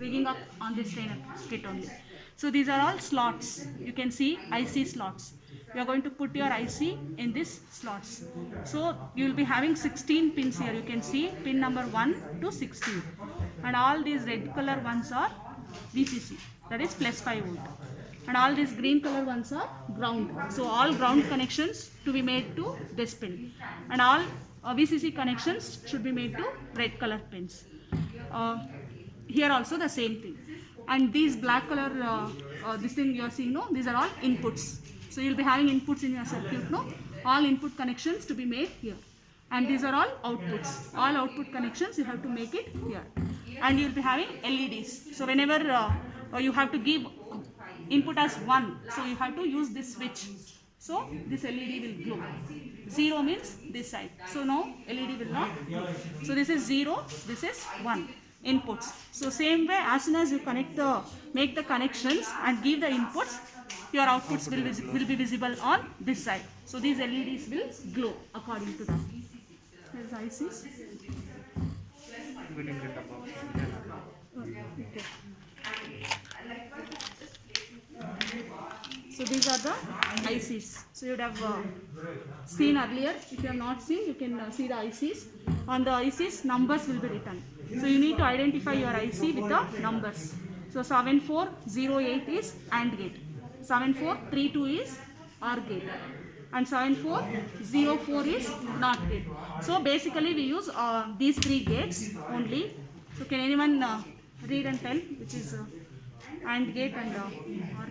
rigging up on this trainer kit only. So these are all slots. You can see IC slots. You are going to put your IC in these slots. So you will be having 16 pins here. You can see pin number 1 to 16. And all these red color ones are VCC, that is plus 5 volt. And all these green color ones are ground. So all ground connections to be made to this pin. And all VCC connections should be made to red color pins. Here also the same thing. And these black color, this thing you are seeing, no, these are all inputs. So you will be having inputs in your circuit, no, all input connections to be made here. And these are all outputs. All output connections you have to make it here. And you will be having LEDs. So whenever you have to give input as 1, so you have to use this switch. So this LED will glow. 0 means this side. So now LED will not glow. So this is 0, this is 1 inputs. So same way, as soon as you make the connections and give the inputs, your outputs will be visible on this side. So these LEDs will glow according to that. Here's ICs. Okay. So these are the ICs. So you would have seen earlier. If you have not seen, you can see the ICs. On the ICs, numbers will be written. So you need to identify your IC with the numbers. So 7408 is AND gate. 7432 is OR gate. And 7404 is NOT gate. So basically we use these 3 gates only. So can anyone read and tell which is AND gate and OR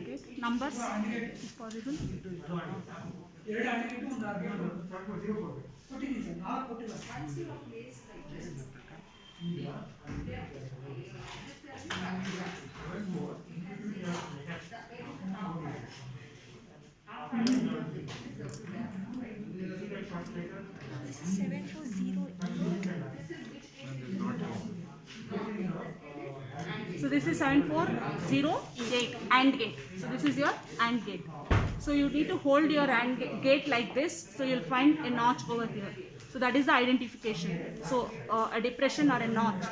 gate? Numbers, if possible. So this is 7408 AND gate. So this is your AND gate. So you need to hold your AND gate like this. So you'll find a notch over here. So that is the identification. So a depression or a notch.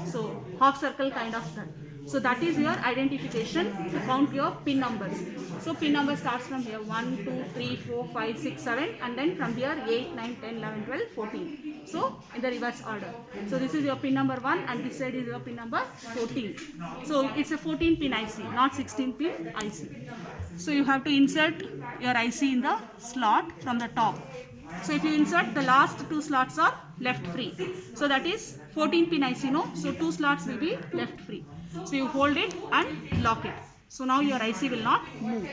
So half circle kind of that. So that is your identification to count your pin numbers. So pin number starts from here 1, 2, 3, 4, 5, 6, 7 and then from here 8, 9, 10, 11, 12, 14. So in the reverse order. So this is your pin number 1 and this side is your pin number 14. So it's a 14 pin IC, not 16 pin IC. So you have to insert your IC in the slot from the top. So if you insert, the last 2 slots are left free. So that is 14 pin IC, no? So 2 slots will be left free. So you hold it and lock it. So now your IC will not move.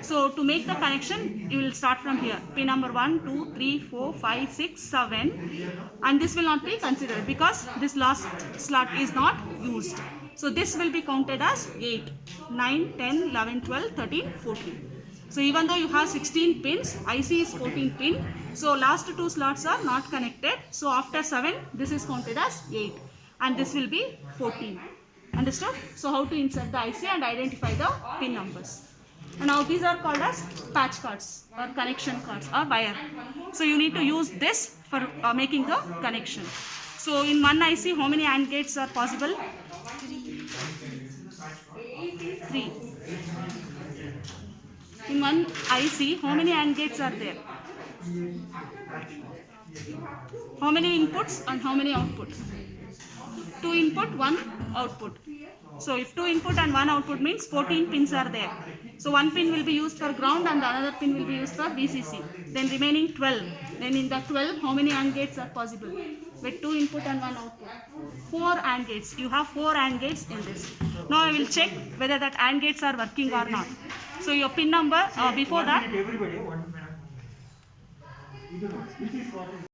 So to make the connection, you will start from here. Pin number 1, 2, 3, 4, 5, 6, 7. And this will not be considered because this last slot is not used. So this will be counted as 8, 9, 10, 11, 12, 13, 14. So even though you have 16 pins, IC is 14 pin. So last 2 slots are not connected. So after 7, this is counted as 8. And this will be 14. Understood? So how to insert the IC and identify the pin numbers. And now these are called as patch cards or connection cards or wire. So you need to use this for making the connection. So in one IC, how many AND gates are possible? 3. In one IC, how many AND gates are there? How many inputs and how many outputs? 2 input, 1 output. So if 2 input and 1 output means 14 pins are there. So 1 pin will be used for ground and the another pin will be used for VCC. Then remaining 12. Then in the 12, how many AND gates are possible? With 2 input and 1 output. 4 AND gates. You have 4 AND gates in this. Now I will check whether that AND gates are working or not. So your pin number before that.